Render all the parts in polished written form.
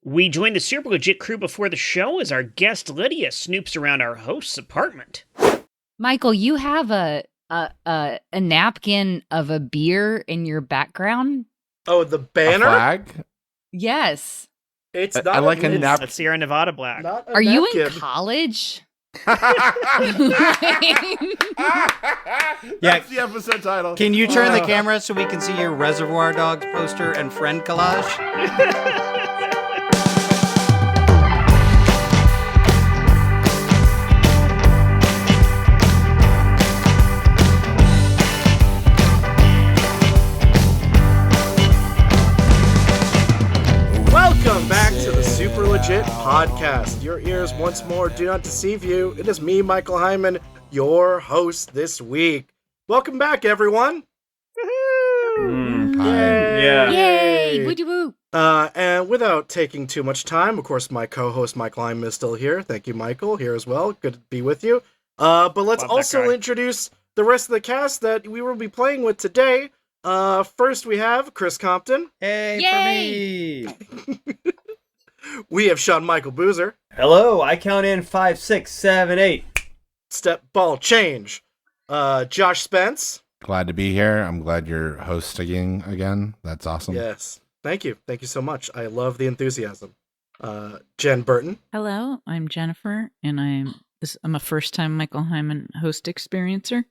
We join the super legit crew before the show as our guest Lydia snoops around our host's apartment. Michael, you have a napkin of a beer in your background? Oh, the banner? A flag? Yes. It's not I like a nap. That's Sierra Nevada Black. Are you in college? That's the episode title. Can you turn the camera so we can see your Reservoir Dogs poster and friend collage? Welcome back to the Super Legit Podcast. Your ears once more do not deceive you. It is me, Michael Heiman, your host this week. Welcome back, everyone. Yay. Yeah. Yay! Woody woo! And without taking too much time, of course, my co-host Michael Heiman is still here. Thank you, Michael, here as well. Good to be with you. But let's also introduce the rest of the cast that we will be playing with today. First we have Chris Compton. Hey, Yay! for me. We have Sean Michael Boozer. Hello, I count in 5, 6, 7, 8. Step ball change. Josh Spence. Glad to be here. I'm glad you're hosting again. That's awesome. Yes. Thank you. Thank you so much. I love the enthusiasm. Jen Burton. Hello, I'm Jennifer, and I'm a first-time Michael Heiman host experiencer.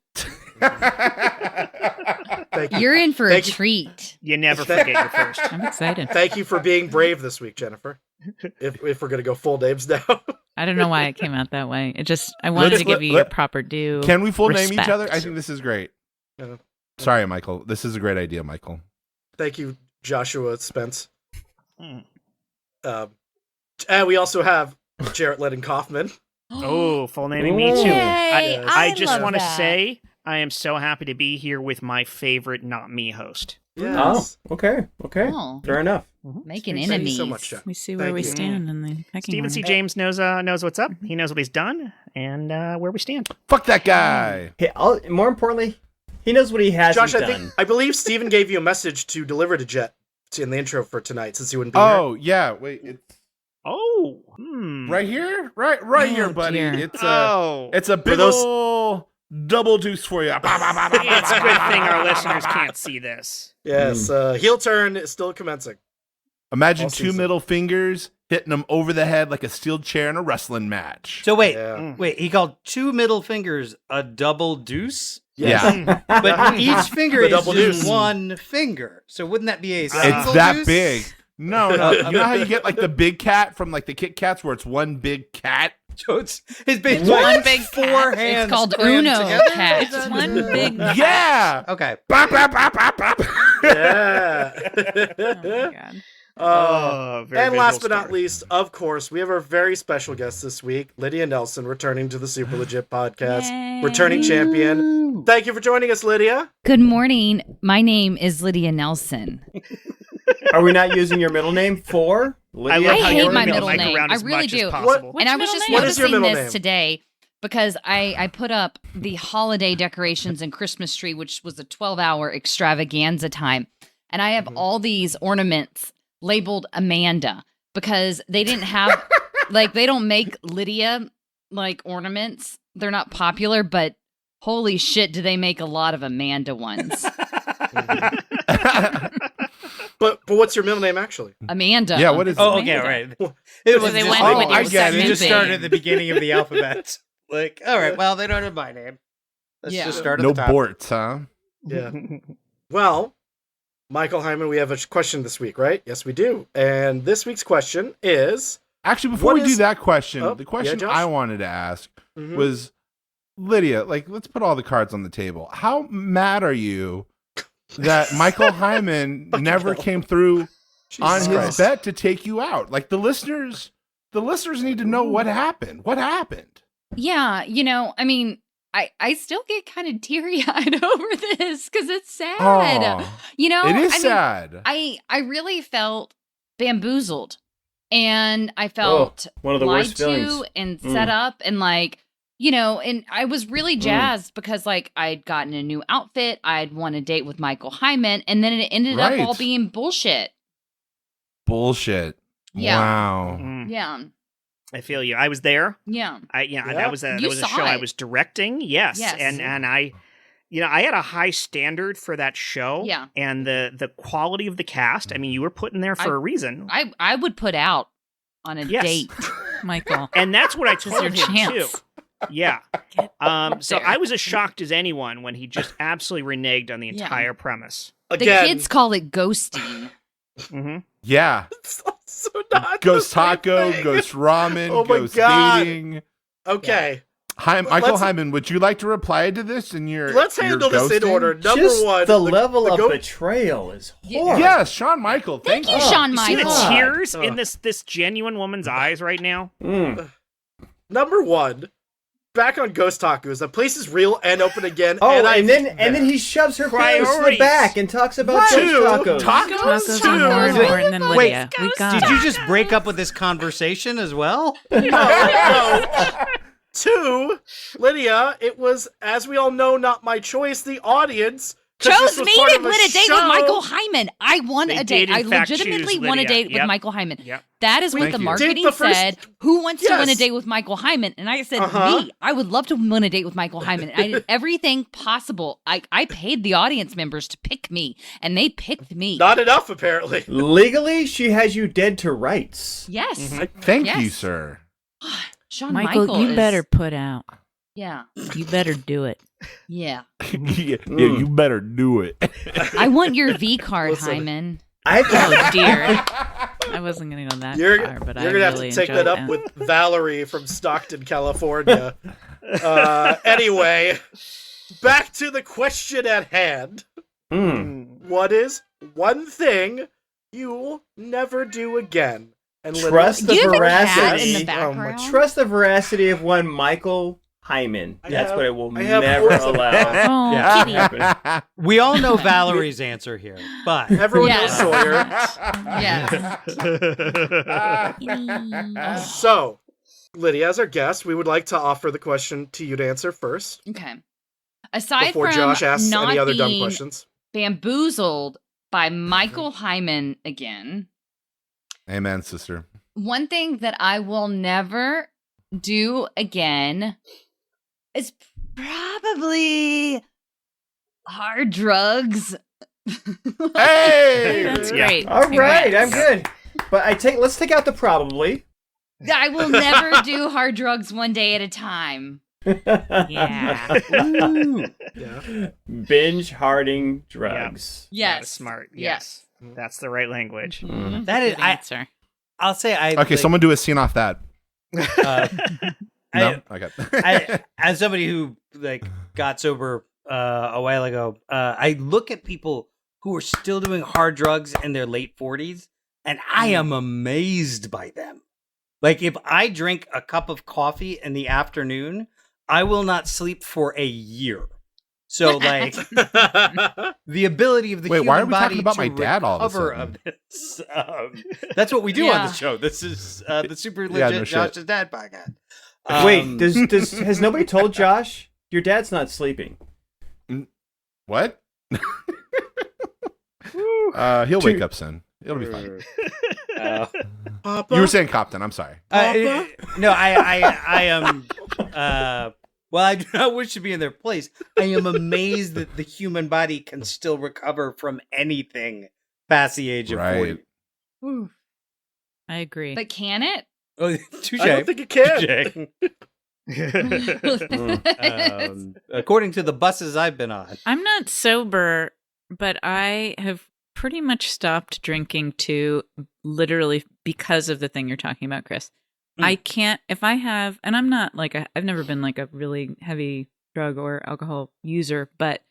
Thank you. You're in for a treat. You never forget your first. I'm excited. Thank you for being brave this week, Jennifer. If we're going to go full names now. I don't know why it came out that way. I wanted to give you your proper due. Can we full name each respect. other? I think this is great. Sorry, Michael. This is a great idea, Michael. Thank you, Joshua Spence. And we also have Jarrett, Lennon, Kaufman. Oh, full naming me too. Yay, I just love want to that. say I am so happy to be here with my favorite not me host. Yes. Oh, okay. Oh, Fair enough. making Thank you enemies. so much, Jen. We see where Thank we you. stand in the pecking Stephen C. order. James knows what's up. He knows what he's done and where we stand. Fuck that guy. Hey, more importantly, he knows what he hasn't Josh, done. I believe Steven gave you a message to deliver to Jet in the intro for tonight since he wouldn't be Oh, yeah. Wait. It's Oh, right here? Right here, buddy. dear. It's a big those- ol' double deuce for you. It's a good thing our listeners can't see this. here. Yes, heel turn is still commencing. Imagine All two season. middle fingers hitting them over the head like a steel chair in a wrestling match. So wait, Yeah. he called two middle fingers a double deuce? Yeah. But each finger The is double just deuce. one finger. So wouldn't that be a It's single that deuce? big. No. You know how you get like the big cat from like the Kit Kats where it's one big cat? So it's basically One like big four cat. hands It's called crammed Uno together? cat. Is that- One big. Yeah. Okay. Bop, bop, bop, bop, bop. Yeah. Oh my god. Very And last but visual not start. least, of course, we have our very special guest this week, Lydia Nelsen, returning to the Super Legit Podcast, Yay. returning champion. Thank you for joining us, Lydia. Good morning. My name is Lydia Nelsen. Are we not using your middle name for Lydia? love I how hate you're my gonna middle like name. around I as really much as do. possible. And I was just What is your noticing middle this name? today because I put up the holiday decorations and Christmas tree, which was a 12-hour extravaganza time. And I have all these ornaments labeled Amanda because they didn't have, like, they don't make Lydia, like, ornaments. They're not popular, but holy shit, do they make a lot of Amanda ones. But what's your middle name, actually? Amanda. Yeah, what is Oh, it? okay, Amanda. all right. It was they just went like, with I your get it. It second just thing. started at the beginning of the alphabet. Like, all right, well, they don't have my name. Let's Yeah. just start at No the top. borts, huh? Yeah. Well, Michael Heiman, we have a question this week, right? Yes, we do. And this week's question is... Actually, before What we do is- that question, Oh, the yeah, question Josh? I wanted to ask Mhm. was, Lydia, like, let's put all the cards on the table. How mad are you that Michael Heiman never hell. came through on Jesus his Christ. bet to take you out? Like, the listeners need to know what happened. What happened? Yeah, I mean, I still get kind of teary-eyed over this because it's sad. Aw, it is I mean, sad. I really felt bamboozled, and I felt one of the lied worst to feelings. and set up, and and I was really jazzed because I'd gotten a new outfit, I'd won a date with Michael Heiman, and then it ended up all Right. being bullshit. Bullshit. Yeah. Wow. Yeah. I feel you. I was there. Yeah. That was a You show saw I it. was directing. Yes. Yes. And I I had a high standard for that show. Yeah. And the quality of the cast. I mean, you were put in there for a reason. I would put out on a date. Michael. And that's what I This is told your him chance. too. Yeah. So there. I was as shocked as anyone when he just absolutely reneged on the entire premise. Again, The kids call it ghosting. Mm-hmm. Yeah. it's also not Ghost the same taco, thing. ghost ramen, Oh my ghost God. dating. Okay, Michael Let's- Heiman, would you like to reply to this in your let's your handle this in ghosting? order. Number Just one, the level of go- betrayal is Yeah. horrible. Yes, Sean Michael. Thank Thank you, you. Sean You see the Michael. tears in this genuine woman's eyes right now? Number one, back on Ghost Tacos. The place is real and open again. Oh, and then he shoves her face to the Priorities. back and talks about Right. ghost tacos. Tacos Two. are more important than Wait, Lydia. We got Did it. you just break up with this conversation as well? No. Two, Lydia, it was, as we all know, not my choice. The audience 'cause this Chose was me part to of a win a date show. with Michael Hyman. I won They a date. did, in I fact, legitimately choose won a Lydia. date with Yep. Michael Hyman. Yep. That is what Thank the you. marketing Did the first- said. Who wants to win a Yes. date with Michael Hyman? And I said, Uh-huh. me. I would love to win a date with Michael Hyman. I did everything possible. I paid the audience members to pick me, and they picked me. Not enough, apparently. Legally, she has you dead to rights. Yes. Thank Yes. you, sir. Sean Michael, you is- better put out. Yeah. You better do it. Yeah. yeah, you better do it. I want your V card, Listen. Hyman. Oh dear. I wasn't gonna go that You're, far, but you're I gonna have really to take enjoyed that up with Valerie from Stockton, California. Anyway, back to the question at hand. What is one thing you'll never do again? And Lydia- Trust the You have a cat veracity. in the background. Trust the veracity of one Michael Hyman. That's what it will I have never words of allow. Oh, Yeah. kitty. happen. We all know Valerie's answer here, but Everyone Yes. knows Sawyer. Yes. So, Lydia, as our guest, we would like to offer the question to you to answer first Okay. Aside before from Josh asks not any other dumb being questions. bamboozled by Michael Hyman again, Amen, sister. one thing that I will never do again is probably hard drugs. Hey! That's Yeah. great. All right, Congrats. I'm good. But let's take out the probably. I will never do hard drugs one day at a time. Yeah. Yeah. Binge harding drugs. Yes. Smart. Yes. That's the right language. Mm. that is Good answer. I'll say I Okay, someone do a scene off that. uh, No? Okay. as somebody who got sober a while ago, I look at people who are still doing hard drugs in their late 40s, and I am amazed by them. Like, if I drink a cup of coffee in the afternoon, I will not sleep for a year. So, like, the ability of the Wait, human why are we body talking about to my dad all of a recover sudden? this, that's what we do on Yeah. the show. This is the Super Yeah, Legit no shit. Josh's Dad podcast. Wait, has nobody told Josh your dad's not sleeping? What? He'll wake up soon. It'll be fine. Papa? You were saying Compton. I'm sorry. No, I am. Well, I do not wish to be in their place. I am amazed that the human body can still recover from anything past the age of 40. Ooh. I agree. But can it? Oh, touche. I don't think it can. According to the buses I've been on. I'm not sober, but I have pretty much stopped drinking too, literally because of the thing you're talking about, Chris. I can't, if I have, and I'm not like, I've never been like a really heavy drug or alcohol user, but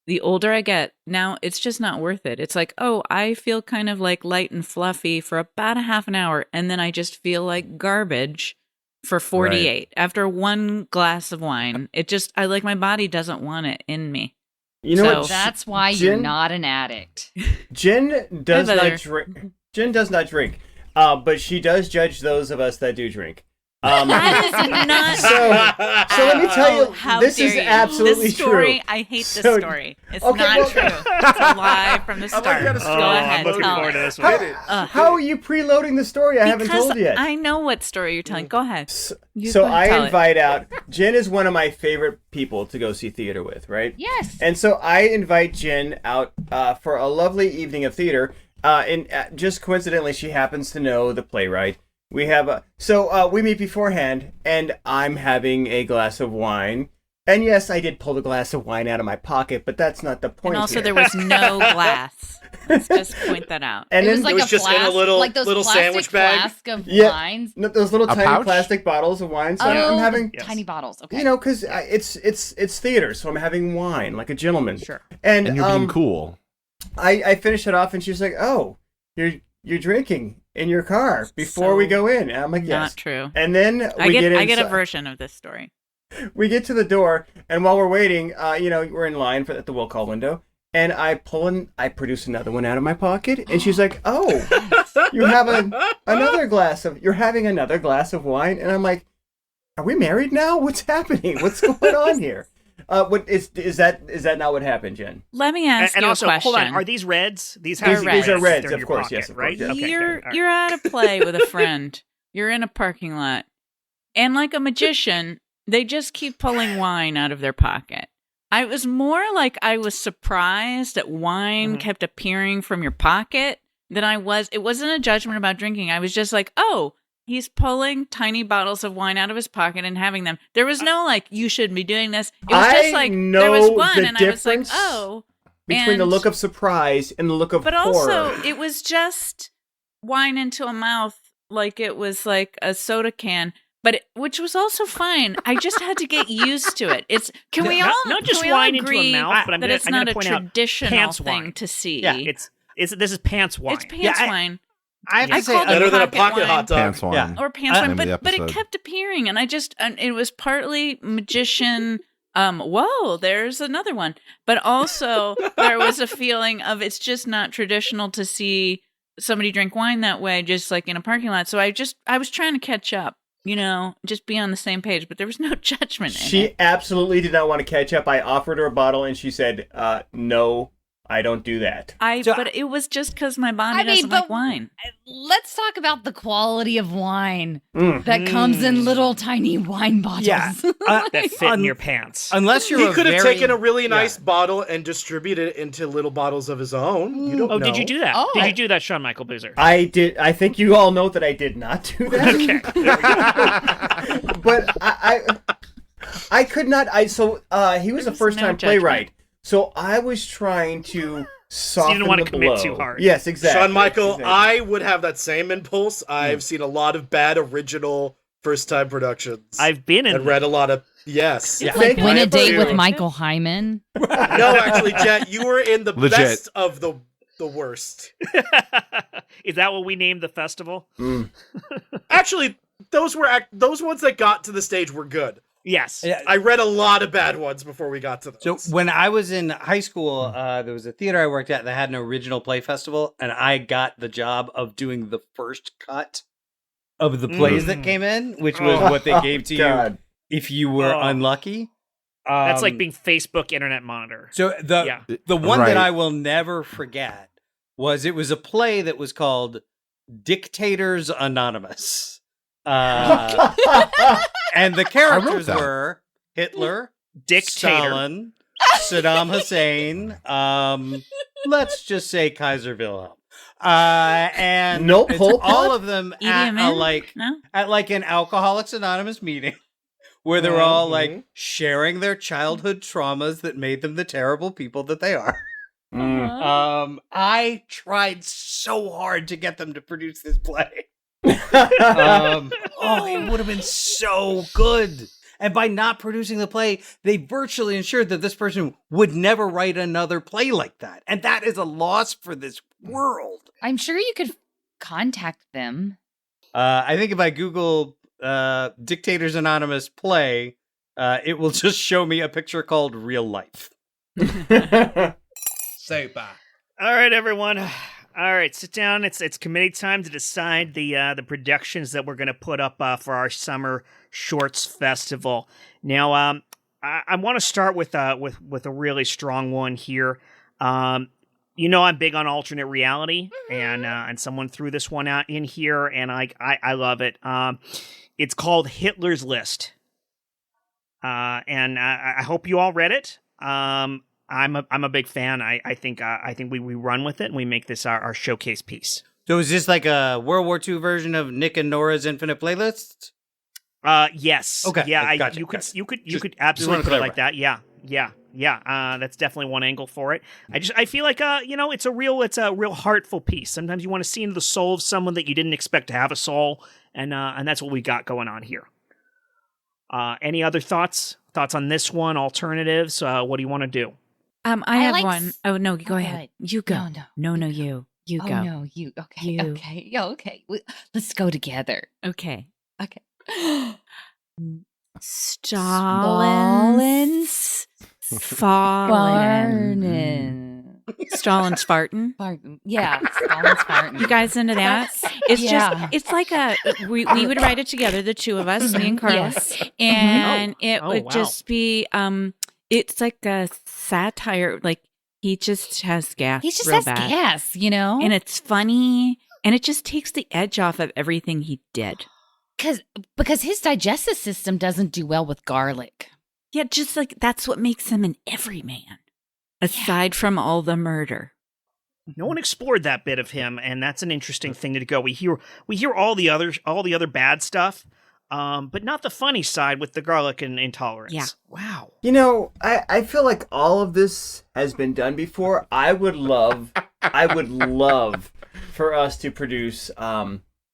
the older I get, now it's just not worth it. It's like, oh, I feel kind of like light and fluffy for about a half an hour, and then I just feel like garbage for 48 after one glass of wine. It just, I like, my body doesn't want it in me. You know So- what? That's why you're Jen- not an addict. Jen does I've not other- drink. Jen does not drink, but she does judge those of us that do drink. That is not. So let me tell you, How this dare is you. absolutely this story, true. I hate this So- story. It's okay, not well- true. It's a lie from the I'm like, start. got a Go story. ahead, I'm looking tell forward to it. this one. How are you preloading the story I haven't Because told yet? I know what story you're telling. Go ahead. You So go ahead, tell I it. invite out, Jen is one of my favorite people to go see theater with, right? Yes. And so I invite Jen out for a lovely evening of theater. And just coincidentally, she happens to know the playwright. We have we meet beforehand, and I'm having a glass of wine. And yes, I did pull the glass of wine out of my pocket, but that's not the point. And also, here. there was no glass. Let's just point that out. And It then was like was a just in a flask, little- like those little plastic sandwich bag? flask of Yeah. wines. no, those little A tiny pouch? plastic bottles of wine. So Oh, I'm having, Yes. tiny bottles. Okay. you know, because it's theater, so I'm having wine like a gentleman. Sure. And And you're being cool. I finished it off, and she's like, "Oh, you're drinking in your car before we So go in." And I'm like, "Yes." Not true. And then I we get a inside. version of this story. We get to the door, and while we're waiting, we're in line at the will call window, and I produce another one out of my pocket, and she's like, "Oh, you have you're having another glass of wine," and I'm like, "Are we married now? What's happening? What's going on here?" What is that not what happened, Jen? Let me ask And you also, a question. hold on. Are these reds? These They're have to be reds. These are reds, They're in of your course, pocket, yes, of right? course, yes. Okay, you're good. All right. you're at a play with a friend. You're in a parking lot, and like a magician, they just keep pulling wine out of their pocket. I was more like I was surprised that wine kept appearing from your pocket than I was. It wasn't a judgment about drinking. I was just like, oh, he's pulling tiny bottles of wine out of his pocket and having them. There was no like, you shouldn't be doing this. It was just like there was know one, the and I was like, difference oh. Between the And- look of surprise and the look of But horror. also, it was just wine into a mouth like it was like a soda can. Which was also fine. I just had to get used to it. Can we all not just can we all wine into a agree mouth, but I'm that gonna- it's I'm not gonna a point out traditional pants thing wine. to see? Yeah, this is pants wine. It's pants wine. I have I to say, called it Better than a pocket pocket wine. hot dog. Pants wine. Yeah. Or pants wine, Name of the but it episode. kept appearing, and it was partly magician. Whoa, there's another one. But also there was a feeling of it's just not traditional to see somebody drink wine that way, just like in a parking lot. So I was trying to catch up, just be on the same page, but there was no judgment in She it. absolutely did not want to catch up. I offered her a bottle, and she said, "No, I don't do that." But it was just because my body doesn't like wine. Let's talk about the quality of wine Mm. that comes in little tiny wine bottles. Yeah. that fit in your pants. Unless you're He a could have very- taken a really Yeah. nice bottle and distributed it into little bottles of his own. You don't Oh, know. did you do that? Oh. Did you do that, Sean Michael Boozer? I did. I think you all know that I did not do that. Okay. There we go. But I could not. He was a was first-time no playwright, so I was trying to soften didn't want the to commit blow. too hard. Yes, exactly. Sean Michael, Exactly. I would have that same impulse. I've seen a lot of bad original first-time productions. I've been in and read a lot of yes. Yeah. Like Thank Win you. a Date with Too. Michael Hyman. No, actually, Jet, you were in the Legit. best of the worst. Is that what we named the festival? Mm. Actually, those ones that got to the stage were good. Yes. Yeah. I read a lot of bad ones before we got to So those. when I was in high school, there was a theater I worked at that had an original play festival, and I got the job of doing the first cut of the plays that came in, which was what they gave to you God. if you were Oh. unlucky. That's like being Facebook internet monitor. So Yeah. the one Right. that I will never forget was it was a play that was called Dictators Anonymous. And the characters that. were Hitler, Dictator. Stalin, Saddam Hussein, let's just say Kaiser Wilhelm. And Nope, it's Pol Pot? all of them Idi at Amin? No? an Alcoholics Anonymous meeting where they were all Mhm. like sharing their childhood traumas that made them the terrible people that they are. I tried so hard to get them to produce this play. It would have been so good. And by not producing the play, they virtually ensured that this person would never write another play like that. And that is a loss for this world. I'm sure you could contact them. I think if I Google Dictators Anonymous play, it will just show me a picture called Real Life. Super. All right, everyone. All right, sit down. It's committee time to decide the productions that we're going to put up for our summer shorts festival. Now, I want to start with a really strong one here. I'm big on alternate reality, and someone threw this one out in here, and I love it. It's called Hitler's List, and I hope you all read it. I'm a big fan. I think we run with it and we make this our showcase piece. So is this like a World War II version of Nick and Nora's Infinite Playlists? Yes. Okay. Yeah. Gotcha, You gotcha. could absolutely put it like that. Yeah. That's definitely one angle for it. I feel like it's a real heartful piece. Sometimes you want to see into the soul of someone that you didn't expect to have a soul, and that's what we got going on here. Any other thoughts? Thoughts on this one? Alternatives? What do you want to do? I have like one. Oh no, go ahead. You go. No. No, you. You go. Oh no, you. Okay. You. Okay. Yeah. Okay. Let's go together. Okay. Okay. Stalin's fallen. Stalin's farting. Yeah. Stalin's farting. You guys into that? It's Yeah. it's like we would write it together, the two of us, me and Carla, Yes. and it Oh, would wow. just be it's like a satire. Like he just has gas. He just real has bad. gas, And it's funny, and it just takes the edge off of everything he did. Because his digestive system doesn't do well with garlic. Yeah, just like that's what makes him an everyman, aside from all the murder. No one explored that bit of him, and that's an interesting thing to go. We hear all the other bad stuff, but not the funny side with the garlic and intolerance. Yeah. Wow. I feel like all of this has been done before. I would love for us to produce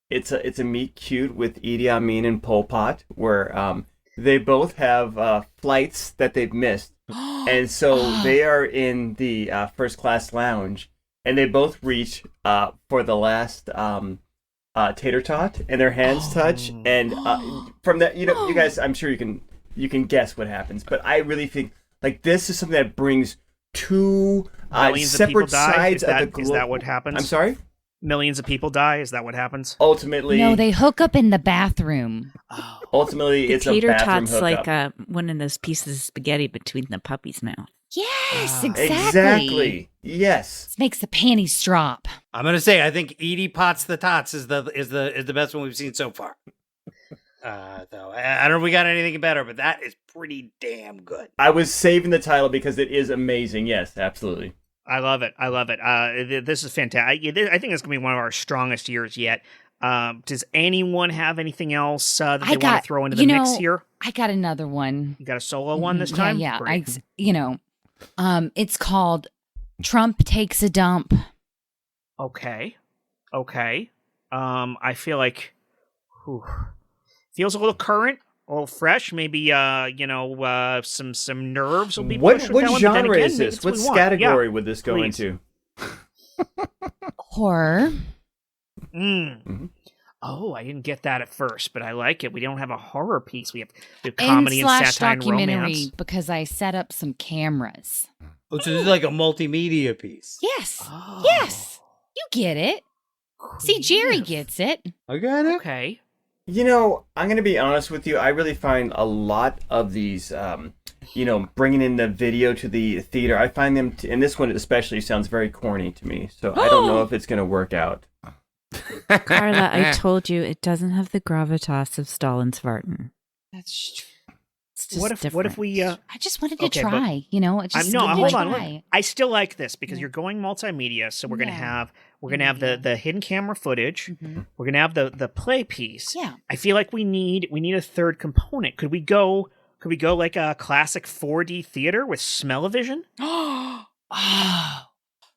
it's a meet cute with Idi Amin and Pol Pot, where they both have flights that they've missed, and so they are in the first class lounge, and they both reach for the last tater tot, and their hands touch, and from that, you guys, I'm sure you can guess what happens, but I really think like this is something that brings two Millions of people separate die? sides Is that- of the globe. is that what happens? I'm sorry. Millions of people die. Is that what happens? Ultimately, No, they hook up in the bathroom. ultimately, The it's a tater bathroom tot's like hookup. one of those pieces of spaghetti between the puppy's mouth. Yes, Ah. Exactly. Yes. This makes the panties drop. I'm gonna say I think Edie Potts the Tots is the best one we've seen so far. Though I don't know if we got anything better, but that is pretty damn good. I was saving the title because it is amazing. Yes, absolutely. I love it. This is fantastic. I think it's going to be one of our strongest years yet. Does anyone have anything else that they want to throw into the mix here? I got another one. You got a solo one this time? Yeah. Great. It's called Trump Takes a Dump. Okay. I feel like feels a little current, a little fresh. Maybe some nerves will be pushed with that What one, but then genre again, is this? it's What we want. category Yeah, would this go please. into? Horror. Mm-hmm. Oh, I didn't get that at first, but I like it. We don't have a horror piece. We have comedy and / satire and documentary romance. because I set up some cameras. Oh, so this is like a multimedia piece. Yes. Oh. Yes. You get it. See, Jerry gets it. I got it. Okay. I'm going to be honest with you. I really find a lot of these, bringing in the video to the theater, I find them, and this one especially sounds very corny to me. So I don't know if it's going to work out. Carla, I told you it doesn't have the gravitas of Stalin's farting. That's true. It's just What if different. we I just wanted to Okay, but- try, I just no, wanted hold to on. try. I still like this because Yeah. you're going multimedia, so we're gonna Yeah. have the hidden camera footage. Mhm. We're gonna have the play piece. Yeah. I feel like we need a third component. Could we go like a classic 4D theater with smell-o-vision? Oh,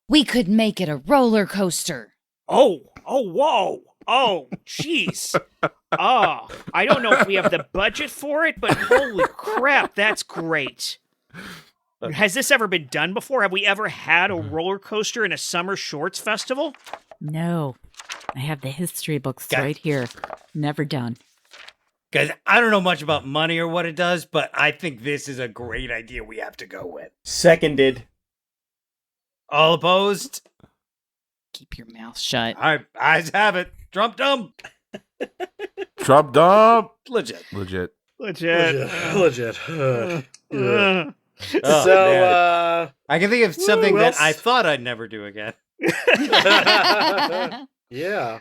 we could make it a roller coaster. Oh, whoa. Oh, jeez. Oh, I don't know if we have the budget for it, but holy crap, that's great. Has this ever been done before? Have we ever had a roller coaster in a summer shorts festival? No. I have the history books Got it. right here. Never done. Guys, I don't know much about money or what it does, but I think this is a great idea we have to go with. Seconded. All opposed? Keep your mouth shut. All right, eyes have it. Trump dump. Trump dump. Legit. Legit. Legit. Oh, So, I can think of something who that else? I thought I'd never do again. yeah.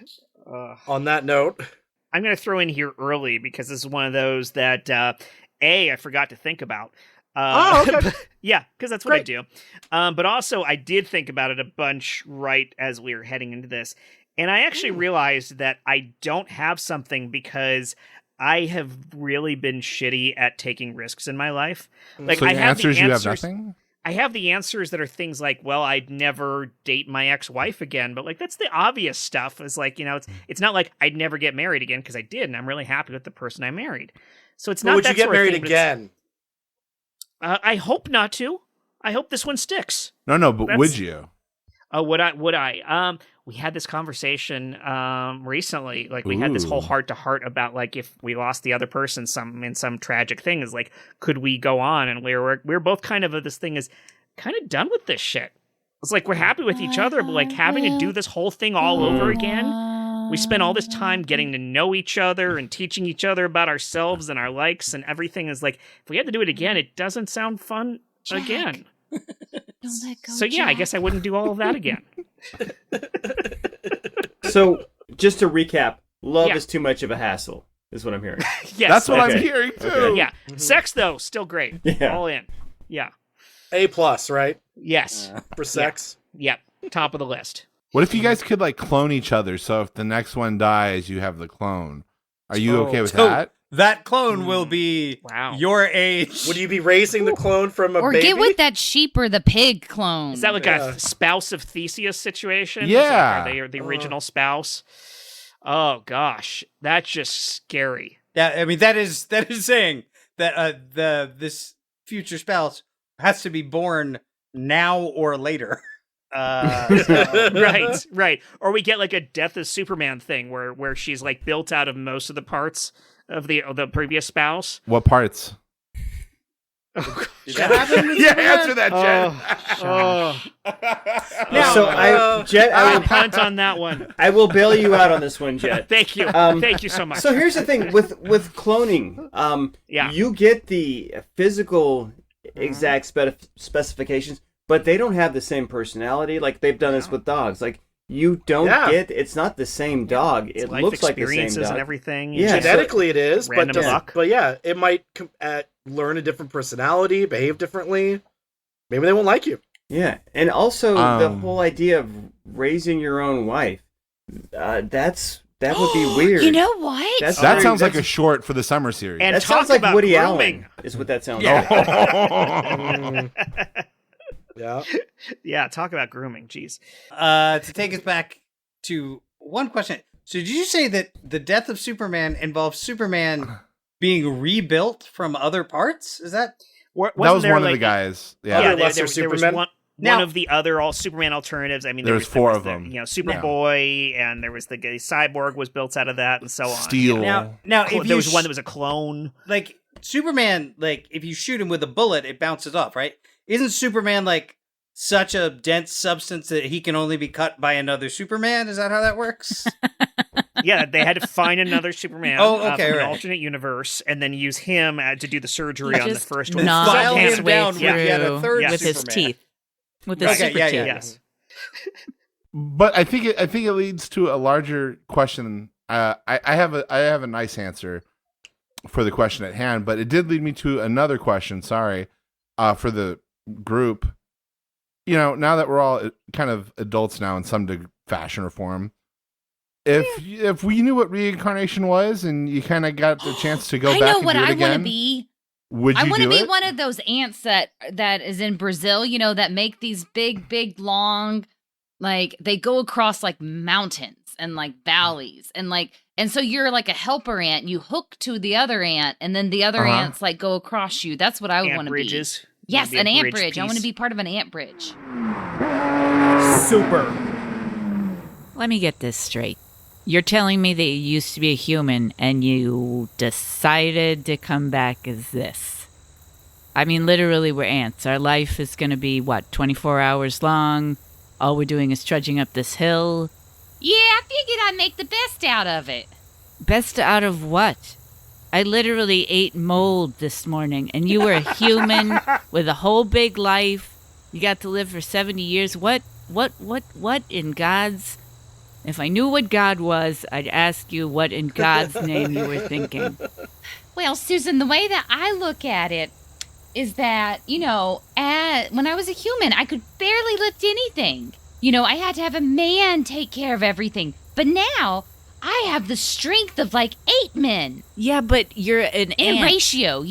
On that note, I'm going to throw in here early because this is one of those that I forgot to think about. Okay. Yeah, because that's what I Great. do. But also, I did think about it a bunch right as we were heading into this. And I actually realized that I don't have something because I have really been shitty at taking risks in my life. Like, So I your have answers, the you have answers. nothing? I have the answers that are things like, well, I'd never date my ex-wife again, but like that's the obvious stuff. It's like, it's not like I'd never get married again because I did, and I'm really happy with the person I married. So it's but not. would you that get sort of married thing, but it's- again? I hope not to. I hope this one sticks. No, but That's- would you? Would I? We had this conversation recently. Like we had this whole Ooh. heart-to-heart about like if we lost the other person in some tragic thing, is like could we go on? And we're both kind of this thing is kind of done with this shit. It's like we're happy with each other, but like having to do this whole thing all over again. We spent all this time getting to know each other and teaching each other about ourselves and our likes and everything. Is like if we had to do it again, it doesn't sound fun again. Don't let go, So yeah, I guess I wouldn't do all of that again. So, just to recap, love Yeah. is too much of a hassle, is what I'm hearing. Yes, That's what I'm Okay. hearing too. Okay. Yeah, sex though still great. Yeah. All in. Yeah. A+, right? Yes. For sex? Yep. Top of the list. What if you guys could like clone each other? So if the next one dies, you have the clone. Are you okay with So- that? That clone will be Wow. your age. Would you be raising the clone from a Or baby? get with that sheep or the pig clone. Is that like Yeah. a spouse of Theseus situation? Is Yeah. like, are they the original spouse? Oh gosh, that's just scary. Yeah, I mean that is saying that this future spouse has to be born now or later. Right. Or we get like a Death of Superman thing where she's like built out of most of the parts of the previous spouse. What parts? Did that happen with Yeah, Superman? answer that, Jen. Now, So, Jet, I'll punt on that one. I will bail you out on this one, Jet. Thank you. Um, Thank you so much. So here's the thing with cloning. Yeah. You get the physical exact specifications, but they don't have the same personality. Like they've done this with dogs. Like you don't get. It's not the same dog. It Life looks like the same experiences dog. and everything. Yeah, so- Genetically, it is, but Random doesn't. luck. But yeah, it might learn a different personality, behave differently. Maybe they won't like you. Yeah, and also the Um, whole idea of raising your own wife. That would be weird. You know what? That's That very- sounds like a that's- short for the summer series. And that talk sounds like about Woody grooming. Allen. Is what that sounds Yeah. like. Yeah. Yeah, talk about grooming. Jeez. To take us back to one question. So did you say that the death of Superman involves Superman being rebuilt from other parts? Is that Wasn't that was there, one of like, the guys. Yeah, Yeah. Other lesser there was Supermen? one Now- of the other Superman alternatives. I mean, There's there four was of them. Superboy, and there was the Cyborg was built out of that, and so on. Steel. now if There you was one that was a clone. like Superman, like if you shoot him with a bullet, it bounces off, right? Isn't Superman like such a dense substance that he can only be cut by another Superman? Is that how that works? Yeah, they had to find another Superman Oh, okay, from an right. alternate universe, and then use him to do the surgery on the Just first one. not So File it him can't- down through with yet a third Yes. with his Superman. teeth. With his Okay, super yeah, teeth. yeah. Yes. But I think it leads to a larger question. I have a nice answer for the question at hand, but it did lead me to another question. Sorry, for the group. You know, now that we're all kind of adults now in some fashion or form, if we knew what reincarnation was and you kind of got the chance to go I back know and what do it I want to again, be. would you I want to do be it? one of those ants that is in Brazil, you know, that make these big, long, like they go across like mountains and like valleys and so you're like a helper ant. You hook to the other ant, and then the other Uh-huh. ants like go across you. That's what I would Ant want to be. bridges. Yes, Maybe a an ant bridge bridge. I want to piece. be part of an ant bridge. Super. Let me get this straight. You're telling me that you used to be a human and you decided to come back as this. I mean, literally, we're ants. Our life is going to be, 24 hours long? all we're doing is trudging up this hill. Yeah, I figured I'd make the best out of it. Best out of what? I literally ate mold this morning, and you were a human with a whole big life. You got to live for 70 years. What in God's... If I knew what God was, I'd ask you what in God's name you were thinking. Well, Susan, the way that I look at it is that, when I was a human, I could barely lift anything. I had to have a man take care of everything. But now, I have the strength of like 8 men. Yeah, but you're an ant. In ratio,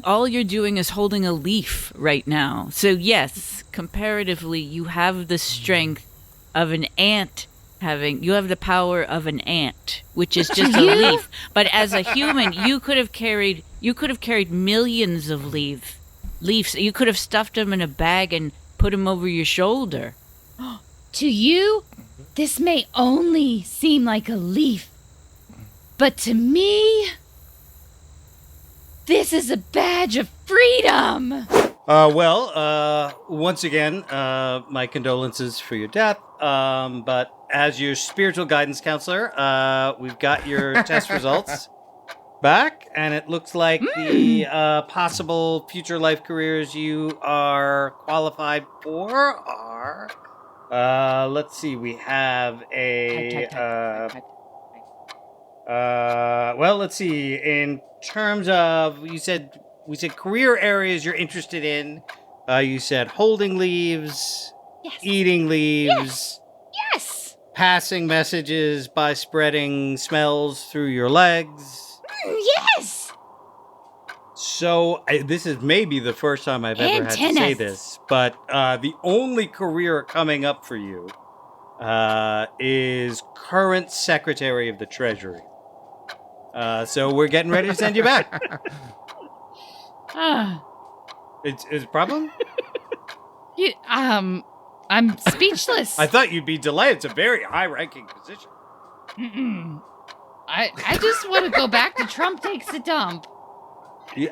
All you're doing is holding a leaf right now. So yes, comparatively, you have the strength of an ant you have the power of an ant, which is just a leaf. But as a human, you could have carried millions of leaves. You could have stuffed them in a bag and put them over your shoulder. To you, this may only seem like a leaf, but to me, this is a badge of freedom. Once again, my condolences for your death. But as your spiritual guidance counselor, we've got your test results back, and it looks like the possible future life careers you are qualified for are... let's see, we have let's see, in terms of, we said career areas you're interested in. You said holding leaves, yes. Eating leaves, Yes. Passing messages by spreading smells through your legs. Yes. So this is maybe the first time I've ever had to say this, but the only career coming up for you is current Secretary of the Treasury. So we're getting ready to send you back. It's a problem? I'm speechless. I thought you'd be delighted. It's a very high-ranking position. I just want to go back to Trump takes a dump. Yeah.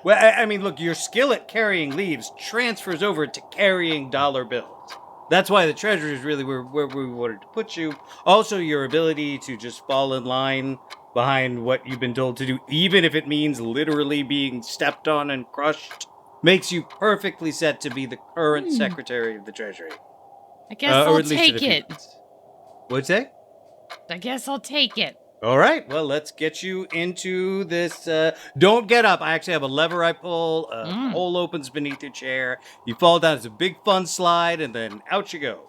Well, I mean, look, your skill at carrying leaves transfers over to carrying dollar bills. That's why the Treasury is really where we wanted to put you. Also, your ability to just fall in line behind what you've been told to do, even if it means literally being stepped on and crushed, makes you perfectly set to be the current Secretary of the Treasury. I guess I'll take it. What'd you say? I guess I'll take it. All right, well, let's get you into this. Don't get up. I actually have a lever I pull. A hole opens beneath your chair. You fall down. It's a big fun slide, and then out you go.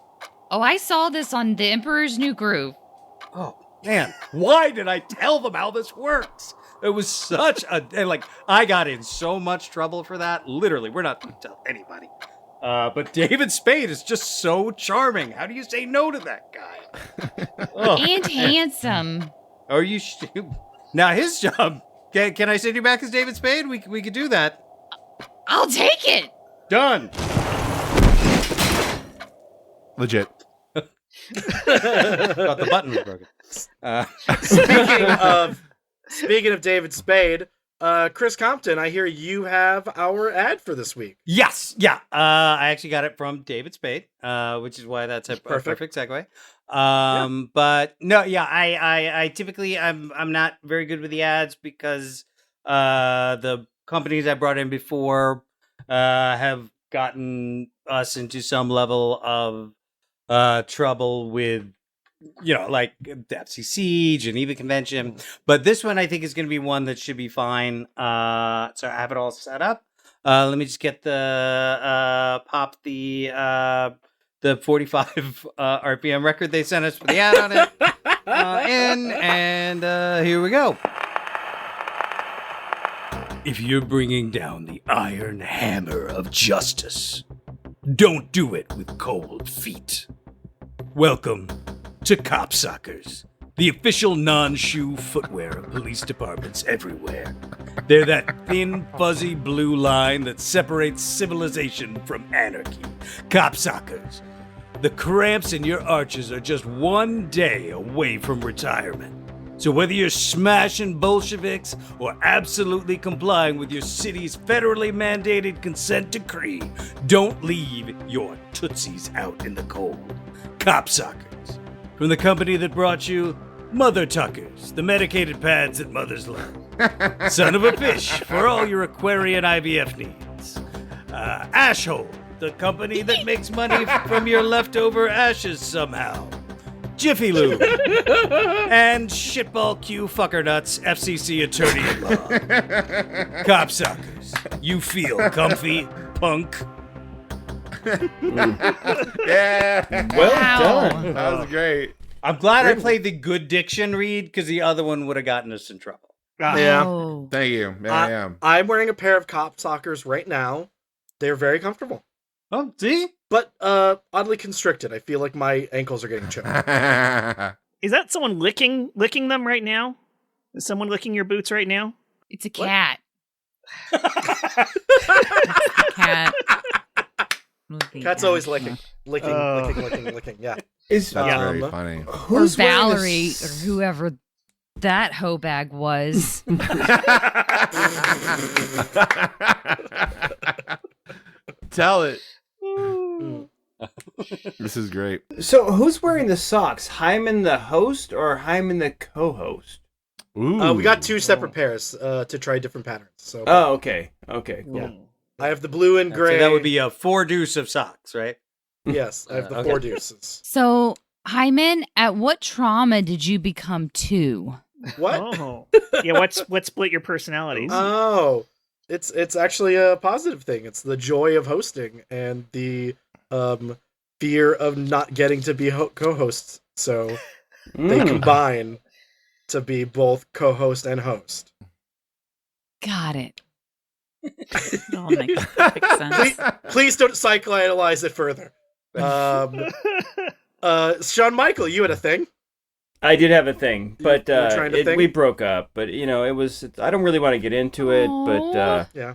Oh, I saw this on The Emperor's New Groove. Oh, man. Why did I tell them how this works? It was such a... I got in so much trouble for that. Literally, we're not going to tell anybody. But David Spade is just so charming. How do you say no to that guy? And handsome. Are you... Now, his job... Can I send you back as David Spade? We could do that. I'll take it. Done. Legit. Thought the button was broken. Speaking of David Spade, Chris Compton, I hear you have our ad for this week. Yes, yeah. I actually got it from David Spade, which is why that's a perfect segue. But no, yeah, I typically I'm not very good with the ads because the companies I brought in before have gotten us into some level of trouble with, like the FCC, Geneva Convention. But this one I think is going to be one that should be fine. So I have it all set up. Let me just get pop the 45 RPM record they sent us for the ad on it and here we go. If you're bringing down the iron hammer of justice, don't do it with cold feet. Welcome to Copsockers, the official non-shoe footwear of police departments everywhere. They're that thin, fuzzy blue line that separates civilization from anarchy. Copsockers. The cramps in your arches are just one day away from retirement. So whether you're smashing Bolsheviks or absolutely complying with your city's federally mandated consent decree, don't leave your tootsies out in the cold. Copsockers. From the company that brought you Mother Tuckers, the medicated pads that mothers love. Son of a fish for all your Aquarian IVF needs. Ashhole, the company that makes money from your leftover ashes somehow. Jiffy Lube. And Shitball Q Fuckernuts, FCC attorney-at-law. Copsockers, you feel comfy, punk? Yeah. Well done. That was great. I'm glad I played the good diction read, because the other one would have gotten us in trouble. Yeah. Oh. Thank you. Yeah, I am. I'm wearing a pair of Copsockers right now. They're very comfortable, Oh, see? but oddly constricted. I feel like my ankles are getting choked. Is that someone licking them right now? Is someone licking your boots right now? It's a cat. Cat. Cat's always licking. Licking. Yeah. Is That's very Um, funny. Or who's wearing Valerie, this- or whoever that hoe bag was. Tell it. This is great. So who's wearing the socks? Heiman the host or Heiman the co-host? Ooh. We got two separate pairs to try different patterns. So Oh, okay. Okay, cool. Yeah. I have the blue and So gray. that would be a 4 deuce of socks, right? Yes, I have the Okay. 4 deuces. So, Heiman, at what trauma did you become 2? What? Oh, yeah. What split your personalities? Oh, it's actually a positive thing. It's the joy of hosting and the fear of not getting to be co-hosts. So they combine to be both co-host and host. Got it. It all makes perfect sense. Please don't psychoanalyze it further. Sean Michael, you had a thing. I did have a thing, but you were trying to think? we broke up. But you know, I don't really want to get into it. But Yeah.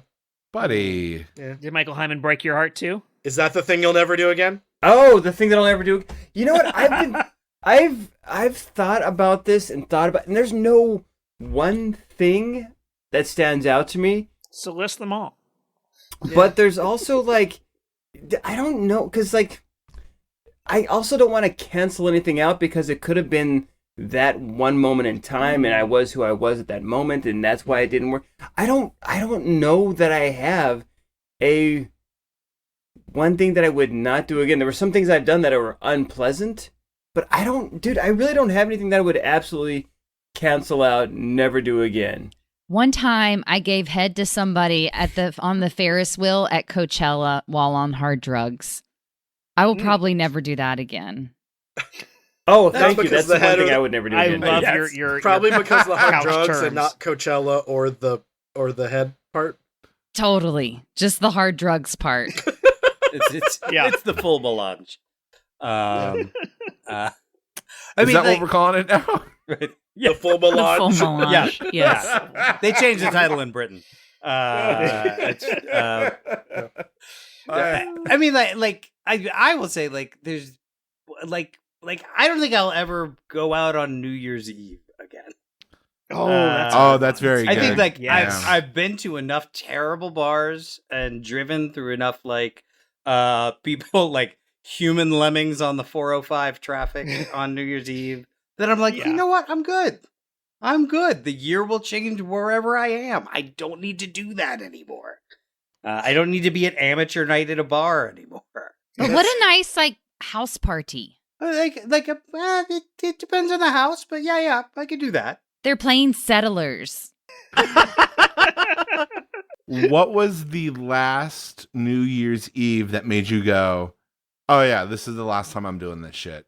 Buddy. Did Michael Heiman break your heart too? Is that the thing you'll never do again? oh, the thing that I'll never do. You know what? I've thought about this and there's no one thing that stands out to me. So list them all. But there's also like, I don't know, because like, I also don't want to cancel anything out because it could have been that one moment in time and I was who I was at that moment and that's why it didn't work. I don't know that I have a one thing that I would not do again. There were some things I've done that were unpleasant, but I really don't have anything that I would absolutely cancel out, never do again. One time I gave head to somebody on the Ferris wheel at Coachella while on hard drugs. I will probably never do that again. Oh, That's thank you. because That's the the head one of thing the- I would never do I again. love Yes, your probably your because of the hard couch drugs terms. and not Coachella or the head part. Totally. Just the hard drugs part. It's the full melange. I Is mean, that like, what we're calling it now? right. The full The full melange. melange. Yes. Yeah. They changed the title in Britain. I mean, like I will say, like, there's like I don't think I'll ever go out on New Year's Eve again. That's very good. I think like Yes. I've been to enough terrible bars and driven through enough like people like human lemmings on the 405 traffic on New Year's Eve that I'm like, Yeah. you know what? I'm good. The year will change wherever I am. I don't need to do that anymore. I don't need to be at amateur night at a bar anymore. But what a nice house party. It depends on the house, but yeah, I could do that. They're playing Settlers. What was the last New Year's Eve that made you go, oh yeah, this is the last time I'm doing this shit?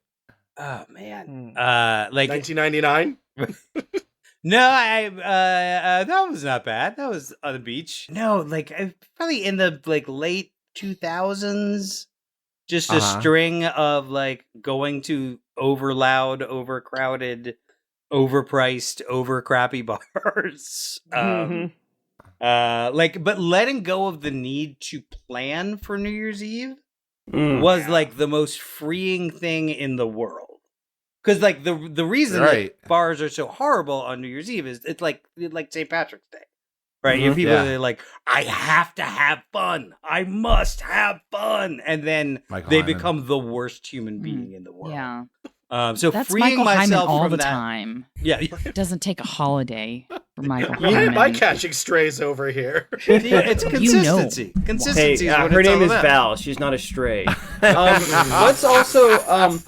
Oh man, 1999. No, that was not bad. That was on the beach. No, probably in the late 2000s. Just a string of going to over loud, overcrowded, overpriced, over crappy bars. But letting go of the need to plan for New Year's Eve was the most freeing thing in the world. Because like the reason Right. that bars are so horrible on New Year's Eve is it's like St. Patrick's Day, right? You have people Yeah. that are like, I have to have fun, I must have fun, and then Michael they Heiman. become the worst human being in the world. Yeah. So That's freeing Michael Heiman myself all from the that, time. yeah, It doesn't take a holiday for Michael Why am I Heiman. catching strays over here? it's You know. consistency. Consistency. Hey, is what her it's all name is about. Val. She's not a stray. Let's also.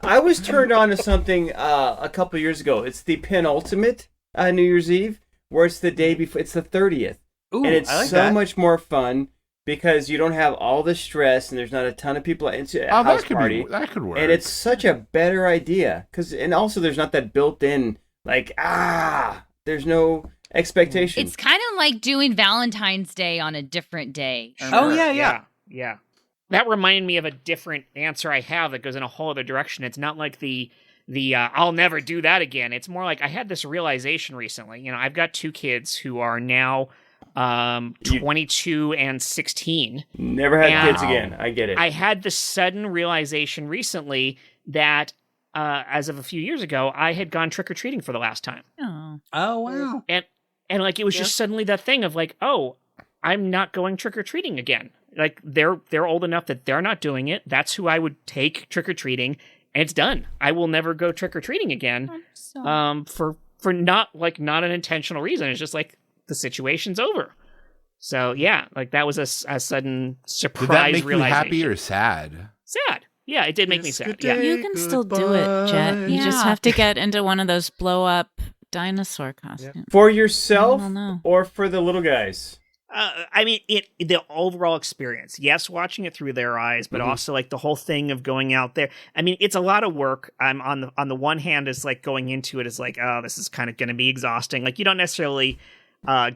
I was turned on to something a couple years ago. It's the penultimate New Year's Eve, where it's the day before. It's the 30th, Ooh, and it's I like so that. much more fun because you don't have all the stress, and there's not a ton of people at a Oh, house that could party. that could work. And it's such a better idea and also there's not that built-in there's no expectation. It's kind of like doing Valentine's Day on a different day. Oh, yeah. Yeah. That reminded me of a different answer I have that goes in a whole other direction. It's not like the I'll never do that again. It's more like I had this realization recently. You know, I've got 2 kids who are now 22 and 16. Never had And kids again. I get it. I had the sudden realization recently that as of a few years ago, I had gone trick-or-treating for the last time. Oh. Oh wow. And like it was just suddenly that thing of like, oh, I'm not going trick-or-treating again. Like they're old enough that they're not doing it. That's who I would take trick-or-treating, and it's done. I will never go trick-or-treating again. For not an intentional reason. It's just like the situation's over. So yeah, like that was a sudden surprise Did that make you realization. happy or sad? Sad? Yeah, it did make me sad. Yeah. You can still do it, Jet. You just Yeah. have to get into one of those blow up dinosaur costumes. For yourself I don't know. or for the little guys? I mean, the overall experience. Yes, watching it through their eyes, but also like the whole thing of going out there. I mean, it's a lot of work. I'm on the one hand is like going into it is like, oh, this is kind of going to be exhausting. Like you don't necessarily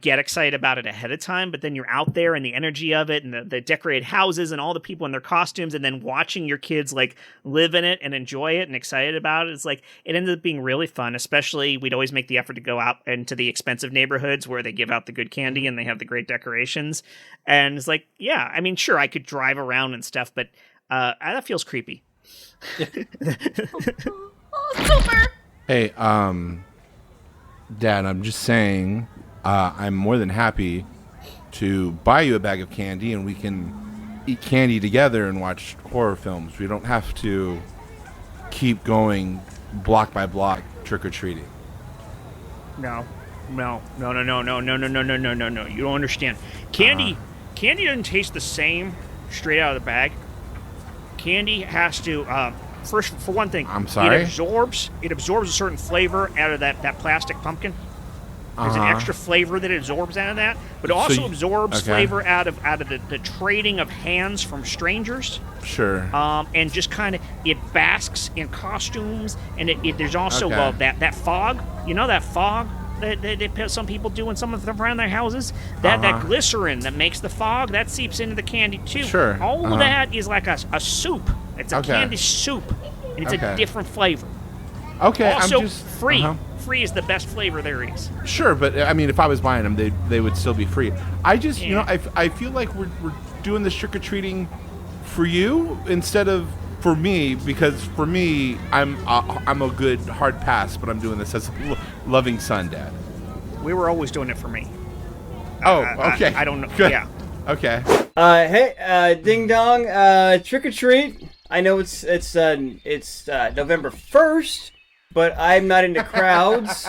get excited about it ahead of time, but then you're out there and the energy of it and the decorated houses and all the people in their costumes, and then watching your kids like live in it and enjoy it and excited about it. It's like it ended up being really fun. Especially we'd always make the effort to go out into the expensive neighborhoods where they give out the good candy and they have the great decorations. And it's like, yeah, I mean, sure, I could drive around and stuff, but that feels creepy. Hey, Dad, I'm just saying, I'm more than happy to buy you a bag of candy and we can eat candy together and watch horror films. We don't have to keep going block by block trick-or-treating. No. You don't understand. Candy doesn't taste the same straight out of the bag. Candy has to first, for one thing, I'm sorry? it absorbs a certain flavor out of that plastic pumpkin. There's an extra flavor that it absorbs out of that, but it also absorbs flavor out of the trading of hands from strangers. Sure. And just kind of it basks in costumes, and there's also that fog. You know that fog that some people do when someone's around their houses. That glycerin that makes the fog that seeps into the candy too. Sure. All of that is like a soup. It's a candy soup, and it's a different flavor. Okay. Also, I'm just free. Free is the best flavor there is. Sure, but I mean, if I was buying them, they would still be free. I just, I feel like we're doing this trick or treating for you instead of for me, because for me, I'm a good hard pass, but I'm doing this as a loving son, Dad. We were always doing it for me. Oh, okay. I don't know. Good. Yeah. Okay. Hey, ding dong, trick or treat. I know it's November 1st, but I'm not into crowds.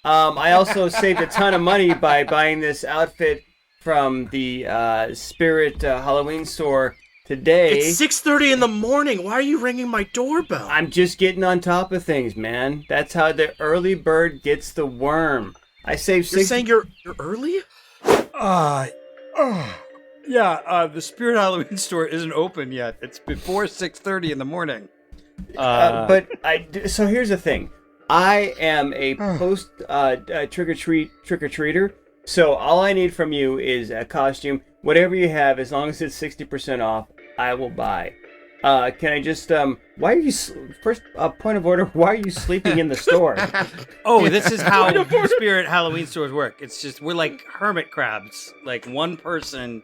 I also saved a ton of money by buying this outfit from the Spirit Halloween store today. It's 6:30 in the morning. Why are you ringing my doorbell? I'm just getting on top of things, man. That's how the early bird gets the worm. I saved You're saying you're early? The Spirit Halloween store isn't open yet. It's before 6:30 in the morning. So here's the thing. I am a post trick-or-treater. So all I need from you is a costume. Whatever you have, as long as it's 60% off, I will buy. Can I just why are you first point of order, why are you sleeping in the store? Oh, this is how Spirit Halloween stores work. It's just we're like hermit crabs. Like one person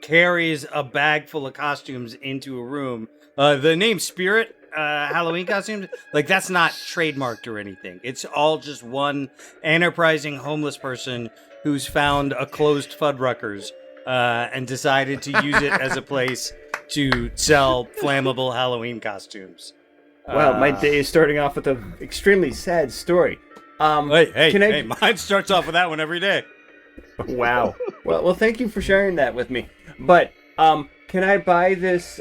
carries a bag full of costumes into a room. The name Spirit Halloween costumes, like that's not trademarked or anything. It's all just one enterprising homeless person who's found a closed Fuddruckers and decided to use it as a place to sell flammable Halloween costumes. Wow, my day is starting off with an extremely sad story. Hey, mine starts off with that one every day. Wow. Well, thank you for sharing that with me. But can I buy this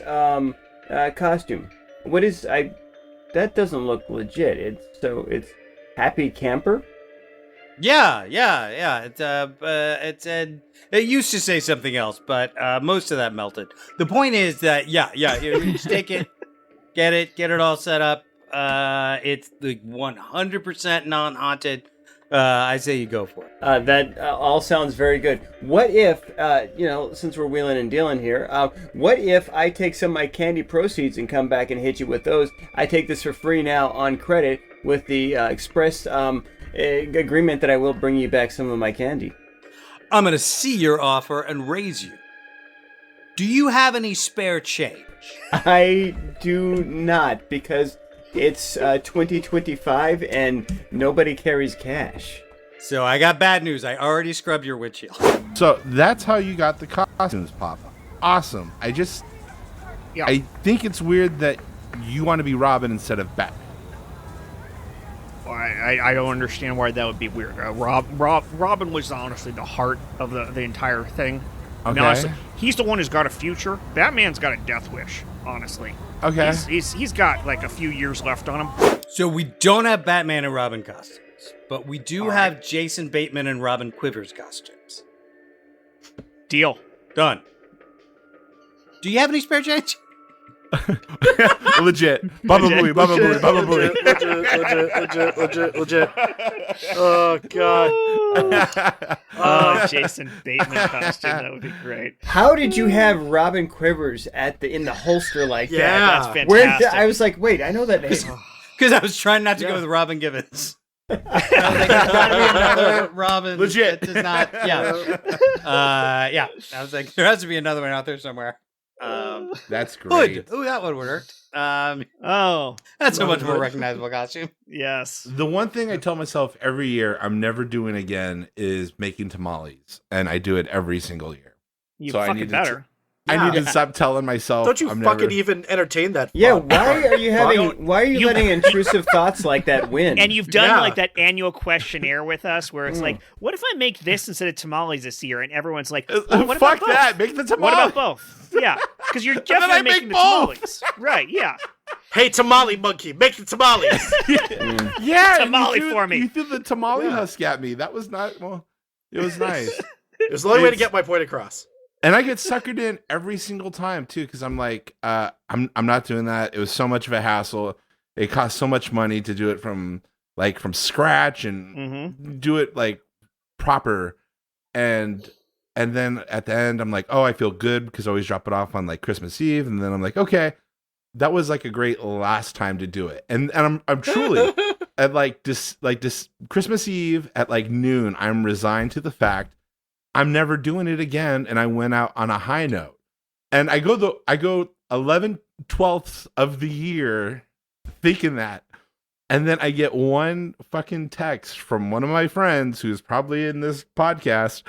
costume? That doesn't look legit. It's Happy Camper. Yeah. It used to say something else, but most of that melted. The point is that you just take it, get it all set up. It's the 100% non-haunted. I say you go for it. That all sounds very good. What if, since we're wheeling and dealing here, what if I take some of my candy proceeds and come back and hit you with those? I take this for free now on credit with the express agreement that I will bring you back some of my candy. I'm going to see your offer and raise you. Do you have any spare change? I do not, because it's 2025 and nobody carries cash. So I got bad news. I already scrubbed your windshield. So that's how you got the costumes, Papa. Awesome. I think it's weird that you want to be Robin instead of Batman. I don't understand why that would be weird. Robin was honestly the heart of the entire thing. Okay. Honestly, he's the one who's got a future. Batman's got a death wish, honestly. Okay. He's got like a few years left on him. So we don't have Batman and Robin costumes, but we do have Jason Bateman and Robin Quivers costumes. Deal. Done. Do you have any spare change? Legit. Baba Booey. Legit. Oh, God. Oh, Jason Bateman costume. That would be great. How did you have Robin Quivers in the holster like that? That's fantastic. I was like, wait, I know that name. Because I was trying not to go with Robin Givens. I was like, there's got to be another Robin. Legit. That does not, I was like, there has to be another one out there somewhere. That's great. Ooh, that one worked. That's a much more recognizable costume. Yes. The one thing I tell myself every year I'm never doing again is making tamales, and I do it every single year. I need better. I need to stop telling myself. Don't you even entertain that? Yeah, why are you letting intrusive thoughts like that win? And you've done like that annual questionnaire with us where it's like, what if I make this instead of tamales this year? And everyone's like, what fuck that, make the tamales. What about both? Yeah, because you're definitely making the tamales. Right, yeah. Hey, tamale monkey, make the tamales. Yeah, tamale for me. You threw the tamale husk at me. That was not, it was nice. It was the only way to get my point across. And I get suckered in every single time too, because I'm like, I'm not doing that. It was so much of a hassle. It costs so much money to do it from scratch and do it like proper. And then at the end, I'm like, oh, I feel good because I always drop it off on like Christmas Eve, and then I'm like, okay, that was like a great last time to do it. And I'm truly at this Christmas Eve at like noon, I'm resigned to the fact I'm never doing it again, and I went out on a high note. And I go 11/12 of the year thinking that, and then I get one fucking text from one of my friends who's probably in this podcast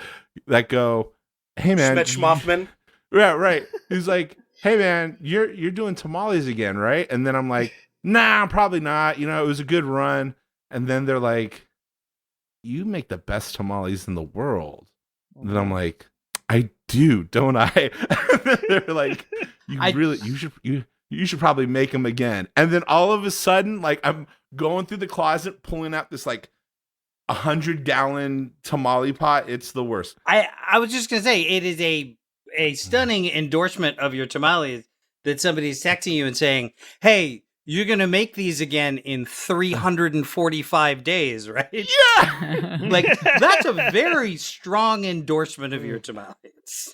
that go, "Hey man, Schmoffman." Yeah, right. He's like, "Hey man, you're doing tamales again, right?" And then I'm like, "Nah, probably not. You know, it was a good run." And then they're like, "You make the best tamales in the world." And I'm like, I do, don't I? They're like, you should probably make them again. And then all of a sudden, like I'm going through the closet, pulling out this like 100-gallon tamale pot. It's the worst. I was just gonna say, it is a stunning endorsement of your tamales that somebody's texting you and saying, "Hey, you're going to make these again in 345 days, right?" Yeah! Like, that's a very strong endorsement of your tamales.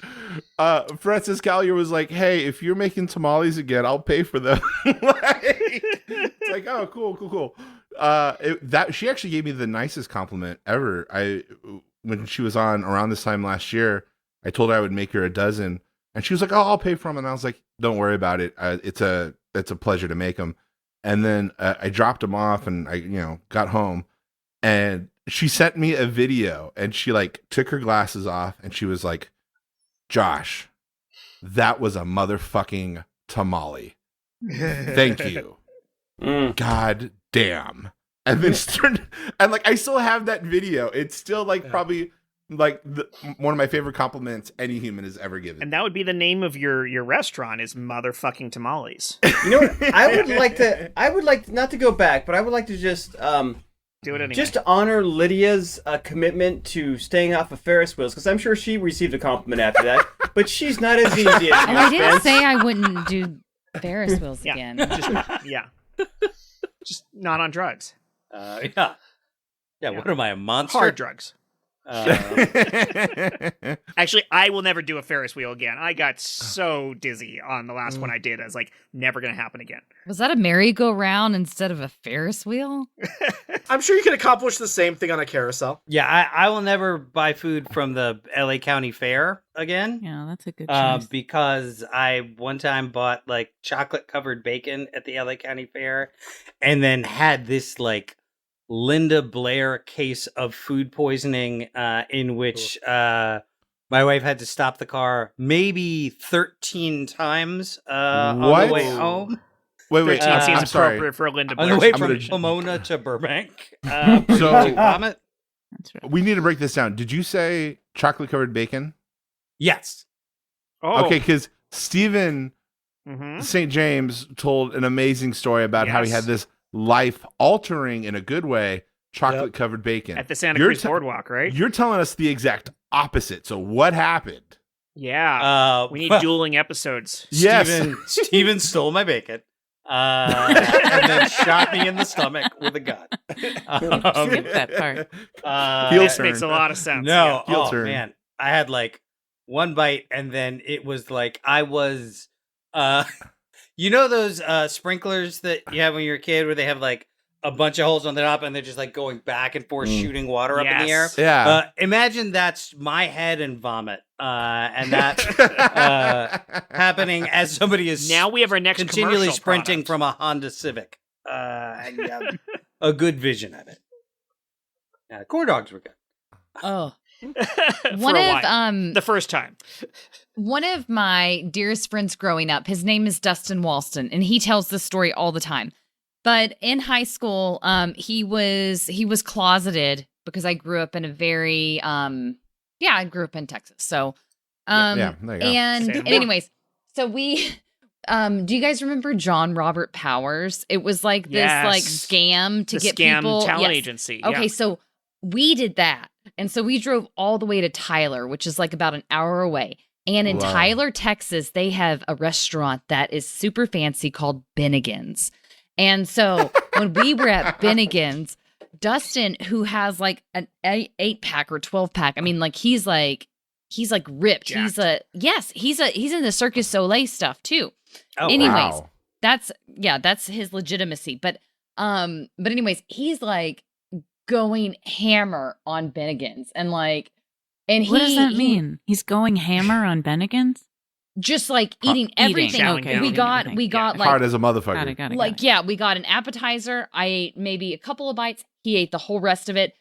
Francis Callier was like, "Hey, if you're making tamales again, I'll pay for them." It's like, oh, cool. She actually gave me the nicest compliment ever. When she was on around this time last year, I told her I would make her a dozen. And she was like, "Oh, I'll pay for them." And I was like, "Don't worry about it. It's a pleasure to make them." And then I dropped him off, and I got home, and she sent me a video, and she like took her glasses off, and she was like, "Josh, that was a motherfucking tamale. Thank you." God damn. And then and like I still have that video. It's still like probably like one of my favorite compliments any human has ever given. And that would be the name of your restaurant is Motherfucking Tamales. You know what? I would like not to go back, but I would like to just do it anyway. Just to honor Lydia's commitment to staying off of Ferris wheels, because I'm sure she received a compliment after that. But she's not as easy as you, I didn't Spence. say I wouldn't do Ferris wheels again. Just not on drugs. Yeah. What am I, a monster? Hard drugs. Actually, I will never do a Ferris wheel again. I got so dizzy on the last one I did. I was like, never going to happen again. Was that a merry-go-round instead of a Ferris wheel? I'm sure you can accomplish the same thing on a carousel. Yeah, I will never buy food from the LA County Fair again. Yeah, that's a good choice. Because I one time bought like chocolate covered bacon at the LA County Fair and then had this like Linda Blair case of food poisoning in which my wife had to stop the car maybe 13 times on the way home. Wait, seems I'm sorry. appropriate for Linda On Blair. the way from Pomona to Burbank. So vomit? That's right. we need to break this down. Did you say chocolate covered bacon? Yes. Oh. Okay, because Stephen St. James told an amazing story about how he had this life-altering, in a good way, chocolate-covered bacon. At the Santa Cruz Boardwalk, right? You're telling us the exact opposite. So what happened? Yeah. We need dueling episodes. Yes. Steven stole my bacon. And then shot me in the stomach with a gun. Skip that part. This makes a lot of sense. No, Heel turn. man. I had like one bite and then it was like I was you know those sprinklers that you have when you're a kid where they have like a bunch of holes on the top and they're just like going back and forth shooting water up in the air? Yeah. Imagine that's my head and vomit. And that happening as somebody is Now we have our next continually commercial sprinting product. from a Honda Civic. And you have a good vision of it. Corn dogs were good. Oh. For One a of while. The first time. One of my dearest friends growing up, his name is Dustin Walston, and he tells this story all the time. But in high school, he was closeted because I grew up in a very I grew up in Texas. So there you go. and anyways, so we do you guys remember John Robert Powers? It was like this like scam to get people talent agency. Okay, so we did that. And so we drove all the way to Tyler, which is like about an hour away. And in Tyler, Texas, they have a restaurant that is super fancy called Bennigan's. And so when we were at Bennigan's, Dustin, who has like an 8-pack or 12-pack, I mean, like he's like ripped. Jacked. He's in the Circus Soleil stuff too. Oh, anyways, wow. that's his legitimacy. But anyways, he's like going hammer on Bennigan's and what does that mean? He's going hammer on Bennigan's? Just like eating everything. Okay. We got like Hard as a motherfucker. Got it. We got an appetizer. I ate maybe a couple of bites. He ate the whole rest of it.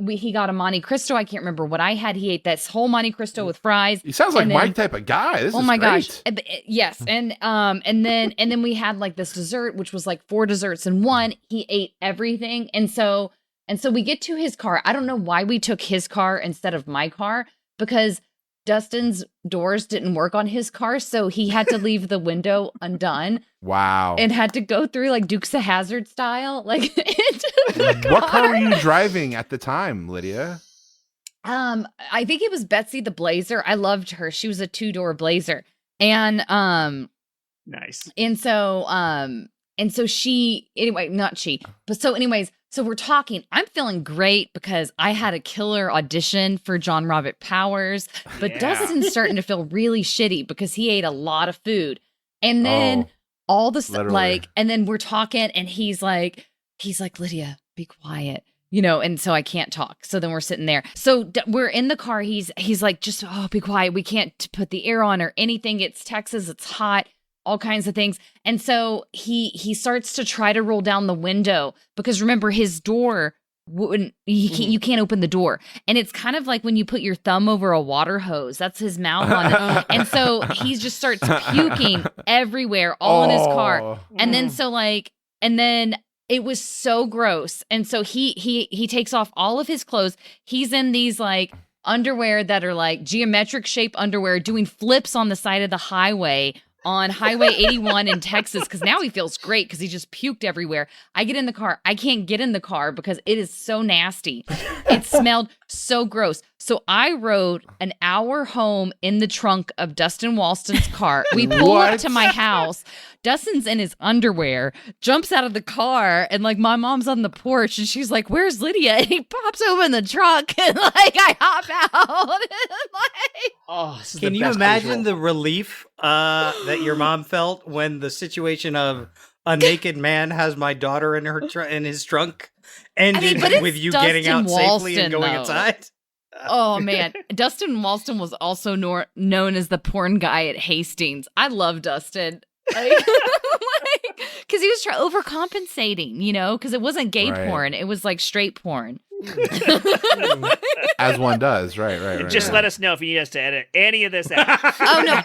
He got a Monte Cristo. I can't remember what I had. He ate this whole Monte Cristo with fries. He sounds like my type of guy. This is my great. gosh. Yes. And then we had like this dessert, which was like 4 desserts in one. He ate everything. And so we get to his car. I don't know why we took his car instead of my car, because Dustin's doors didn't work on his car, so he had to leave the window undone. Wow. And had to go through like Dukes of Hazzard style, like into the car. What car were you driving at the time, Lydia? I think it was Betsy the Blazer. I loved her. She was a 2-door Blazer. And Nice. And so she, anyway, not she, but so anyways, so we're talking. I'm feeling great because I had a killer audition for John Robert Powers, but Dustin's starting to feel really shitty because he ate a lot of food. And then all the stuff, and then we're talking and he's like, Lydia, be quiet. And so I can't talk. So then we're sitting there. So we're in the car. He's like, just, be quiet. We can't put the air on or anything. It's Texas. It's hot. all kinds of things. And so he starts to try to roll down the window because remember his door wouldn't, you can't open the door. And it's kind of like when you put your thumb over a water hose. That's his mouth on it. And so he just starts puking everywhere, all in his car. And then and then it was so gross. And so he takes off all of his clothes. He's in these like underwear that are like geometric shape underwear doing flips on the side of the highway on Highway 81 in Texas because now he feels great because he just puked everywhere. I get in the car. I can't get in the car because it is so nasty. It smelled so gross. So I rode an hour home in the trunk of Dustin Walston's car. We pull up to my house. Dustin's in his underwear, jumps out of the car, and like my mom's on the porch, and she's like, "Where's Lydia?" And he pops open the trunk, and like I hop out. And, Can you imagine the relief that your mom felt when the situation of a naked man has my daughter in her in his trunk ended with you getting out safely and going inside? Oh man, Dustin Walston was also known as the porn guy at Hastings. I love Dustin. Because he was overcompensating, you know, because it wasn't gay porn. It was like straight porn. As one does, right. Just let us know if you need us to edit any of this out. Oh no,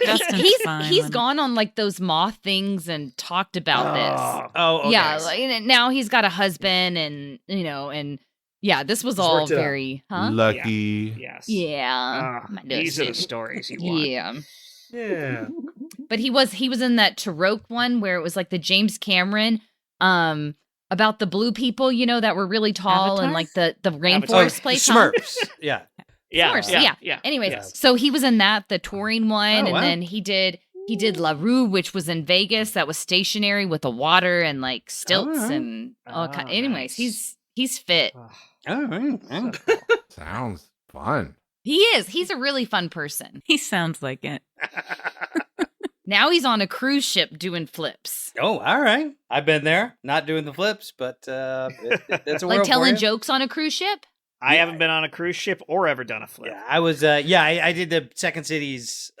he's gone on like those moth things and talked about this. Oh, okay. Yeah. Like, now he's got a husband, and you know, and yeah, this was all very lucky. Yes. Yeah. These are the stories you want. Yeah. But he was in that Tarok one where it was like the James Cameron about the blue people, you know, that were really tall Avatar? and like the rainforest place. Smurfs. Yeah. Yeah. Anyways, so he was in that, the touring one, and wow. then he did La Rue, which was in Vegas, that was stationary with the water and like stilts and all kind. Anyways, nice. he's fit. All right. Sounds fun. He is. He's a really fun person. He sounds like it. Now he's on a cruise ship doing flips. Oh, all right. I've been there, not doing the flips, but it's a Like world telling for you. jokes on a cruise ship? I haven't been on a cruise ship or ever done a flip. Yeah, I was. I did the Second Cities.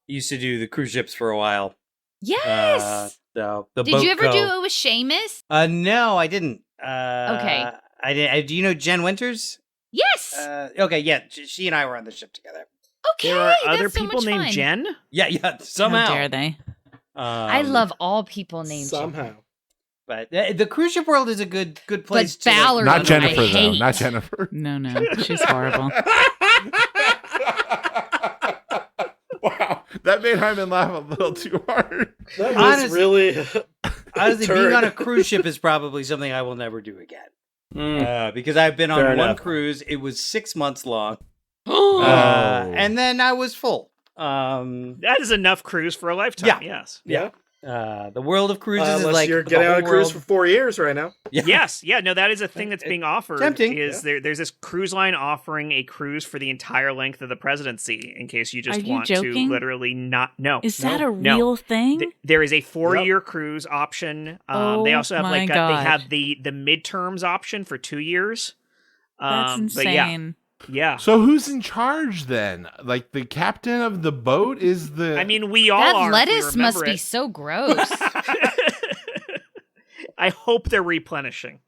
Used to do the cruise ships for a while. Yes. The Did boat you ever co. do it with Seamus? No, I didn't. Okay. I did. Do you know Jen Winters? Yes. Okay, yeah. She and I were on the ship together. Okay. There are other that's so people much named fun. Jen? Yeah. Somehow. How dare they? I love all people named Jen. Somehow. But the cruise ship world is a good place But to. Ballard, Not I Jennifer, though. hate. Not Jennifer. No, she's horrible. Wow. That made Heiman laugh a little too hard. That was really. Honestly, being turn. on a cruise ship is probably something I will never do again. Because I've been on Fair one enough. cruise. It was 6 months long. Oh. And then I was full. That is enough cruise for a lifetime, Yeah. yes. Yeah. The world of cruises is Unless like you're the getting on whole a cruise world. for 4 years right now. Yeah. Yes, yeah, no, that is a thing that's being offered. Tempting, Is there's this cruise line offering a cruise for the entire length of the presidency in case you just Are you want joking? to literally not. No, Is that no, a real thing? There is a 4-year cruise option. They also have my they God. have the midterms option for 2 years. That's insane. Yeah. So who's in charge then? Like the captain of the boat is the. I mean, we all That are. if we lettuce must remember be it. so gross. I hope they're replenishing.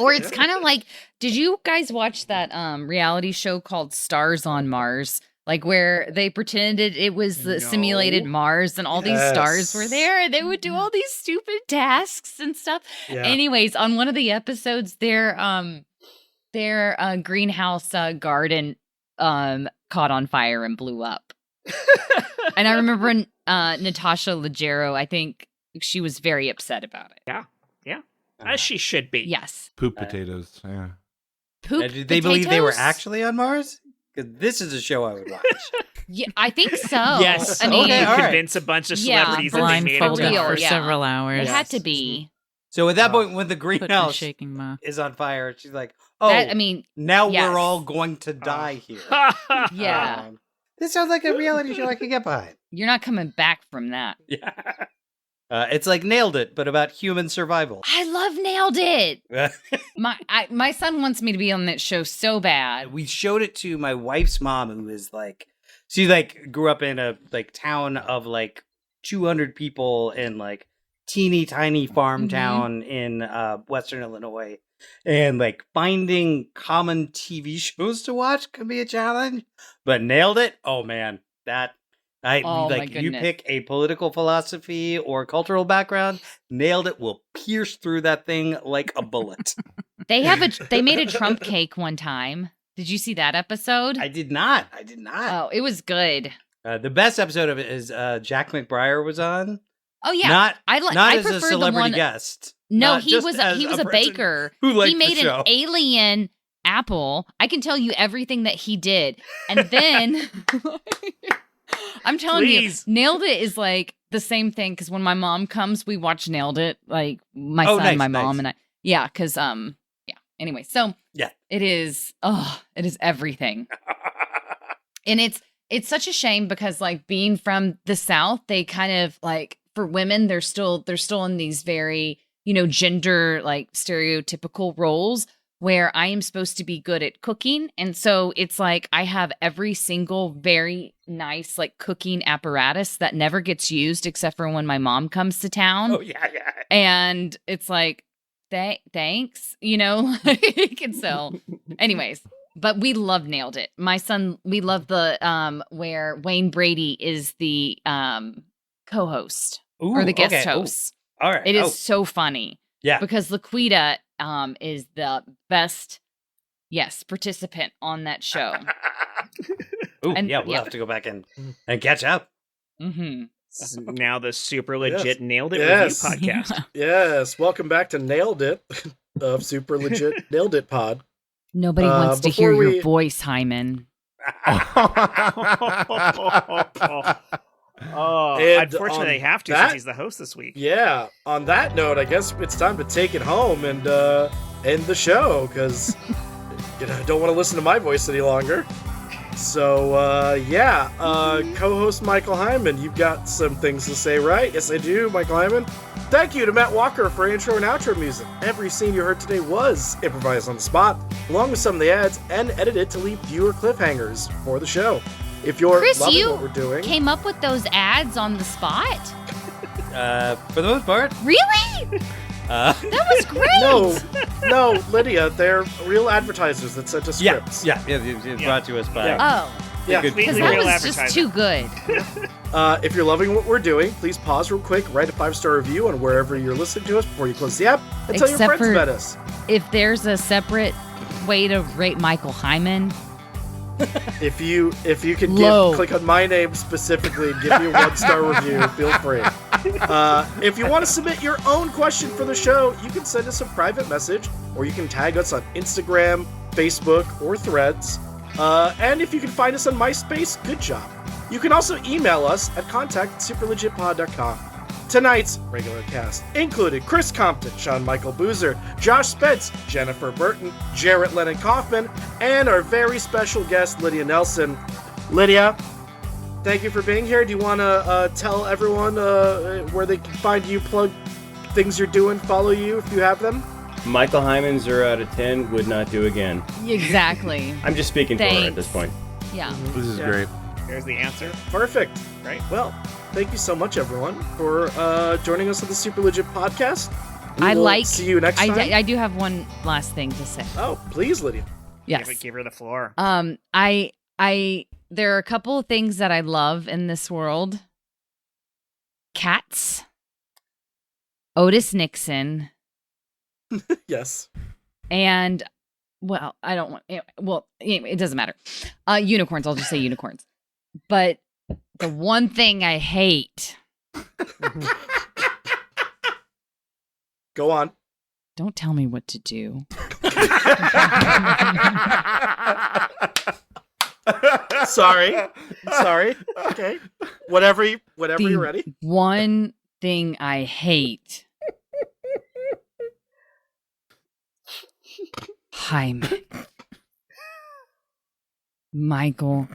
Or it's kind of like, did you guys watch that reality show called Stars on Mars? Like where they pretended it was the simulated Mars and all these stars were there and they would do all these stupid tasks and stuff. Yeah. Anyways, on one of the episodes, their greenhouse garden caught on fire and blew up. And I remember Natasha Leggero, I think she was very upset about it. As she should be. Yes. poop potatoes. Yeah. Poop Did they believe they were potatoes? actually on Mars? Because this is a show I would watch. Yeah, I think so. Yes. I mean, Okay, all right. Convince a bunch of Yeah, celebrities that they made it. Blindfolded real, for yeah. several hours. it had to be. So at that point, when the Put in a greenhouse shaking mouth. is on fire, she's like, "Oh, That, I mean, now yes. we're all going to die here." yeah. This sounds like a reality show I could get behind. You're not coming back from that. Yeah. It's like Nailed It, but about human survival. I love Nailed It. My son wants me to be on that show so bad. We showed it to my wife's mom, who is like, she like grew up in a like town of like 200 people in like teeny tiny farm town in Western Illinois, and like finding common TV shows to watch could be a challenge, but nailed it. Oh man, that I Oh, my like you goodness. pick a political philosophy or cultural background, nailed it. Will pierce through that thing like a bullet. They made a Trump cake one time. Did you see that episode? I did not. Oh, it was good. The best episode of it is Jack McBrayer was on. Oh yeah, Not I as a prefer celebrity the one. guest. No, Not he just was as a person baker. who liked He made the show. an alien apple. I can tell you everything that he did, and then I'm telling Please. you, Nailed It is like the same thing. Because when my mom comes, we watch Nailed It. Like my Oh, son, nice, my mom, nice. and I. Yeah, because yeah. Anyway, so Yeah. it is. Oh, it is everything, and it's such a shame because like being from the South, they kind of like for women, they're still in these very, gender like stereotypical roles where I am supposed to be good at cooking. And so it's like I have every single very nice like cooking apparatus that never gets used except for when my mom comes to town. Oh yeah. And it's like, thanks, like, and so anyways, but we love Nailed It. My son, we love the where Wayne Brady is the co-host or the guest okay. Ooh. host. All right. It is so funny. Yeah. Because Laquita is the best participant on that show. Ooh, And- yeah, we'll yeah. have to go back and catch up. Mm-hmm. This is now the super legit Yes. Nailed It Yes. review podcast. Yes, welcome back to Nailed It of Super Legit Nailed It Pod. Nobody wants to hear before your we- voice, Heiman. Oh, And unfortunately, on they have to that- since he's the host this week. Yeah, on that note, I guess it's time to take it home and end the show because I don't want to listen to my voice any longer. So, co-host Michael Heiman, you've got some things to say, right? Yes, I do, Michael Heiman. Thank you to Matt Walker for intro and outro music. Every scene you heard today was improvised on the spot, along with some of the ads, and edited to leave viewer cliffhangers for the show. If you're Chris, loving you what we're doing... came up with those ads on the spot? For the most part. Really? That was great. No, Lydia, they're real advertisers that sent us Yeah, scripts. it's brought to us by. Yeah. Oh, Yeah. good because Completely that real was just advertising. too good. If you're loving what we're doing, please pause real quick, write a 5-star review on wherever you're listening to us before you close the app, and tell your Except friends for- about us. If there's a separate way to rate Michael Heiman, If you could Low. click on my name specifically and give me a 1-star review, feel free. If you want to submit your own question for the show, you can send us a private message, or you can tag us on Instagram, Facebook, or Threads. And if you can find us on MySpace, good job. You can also email us at contact@superlegitpod.com. Tonight's regular cast included Chris Compton, Sean Michael Boozer, Josh Spence, Jennifer Burton, Jarrett, Lennon, Kaufman, and our very special guest, Lydia Nelsen. Lydia, thank you for being here. Do you want to tell everyone where they can find you, plug things you're doing, follow you if you have them? Michael Heiman, 0 out of 10, would not do again. exactly. I'm just speaking for her at Thanks. this point. Yeah. This is Yeah. great. There's the answer. Perfect. Right. Well, thank you so much, everyone, for joining us on the Super Legit podcast. I will like- see you next time. I do have one last thing to say. Oh, please, Lydia. Yes. Give her the floor. I there are a couple of things that I love in this world. Cats, Otis Nixon, Yes. and well, I don't want anyway, it doesn't matter. Unicorns, I'll just say unicorns. But the one thing I hate, Go on. don't tell me what to do. Sorry. Okay. Whatever The you're ready. One thing I hate. Heiman. Michael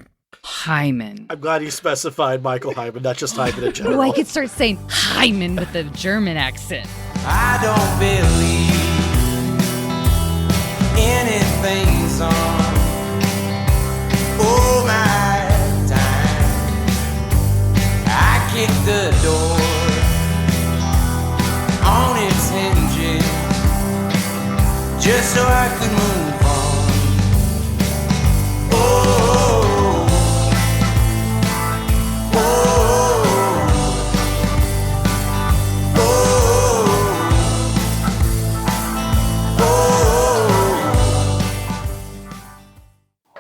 Heiman. I'm glad you specified Michael Heiman, not just Heiman in general. Oh, I could start saying Heiman with a German accent. I don't believe anything's on all my time. I kick the door so I could move on. Oh, oh,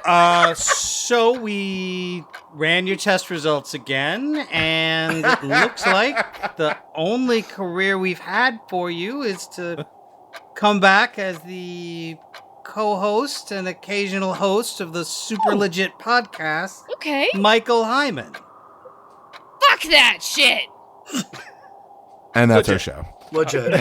oh, So we ran your test results again, and it looks like the only career we've had for you is to come back as the co-host and occasional host of the Super Legit podcast, Okay. Michael Heiman. Fuck that shit. And that's our show. Legit.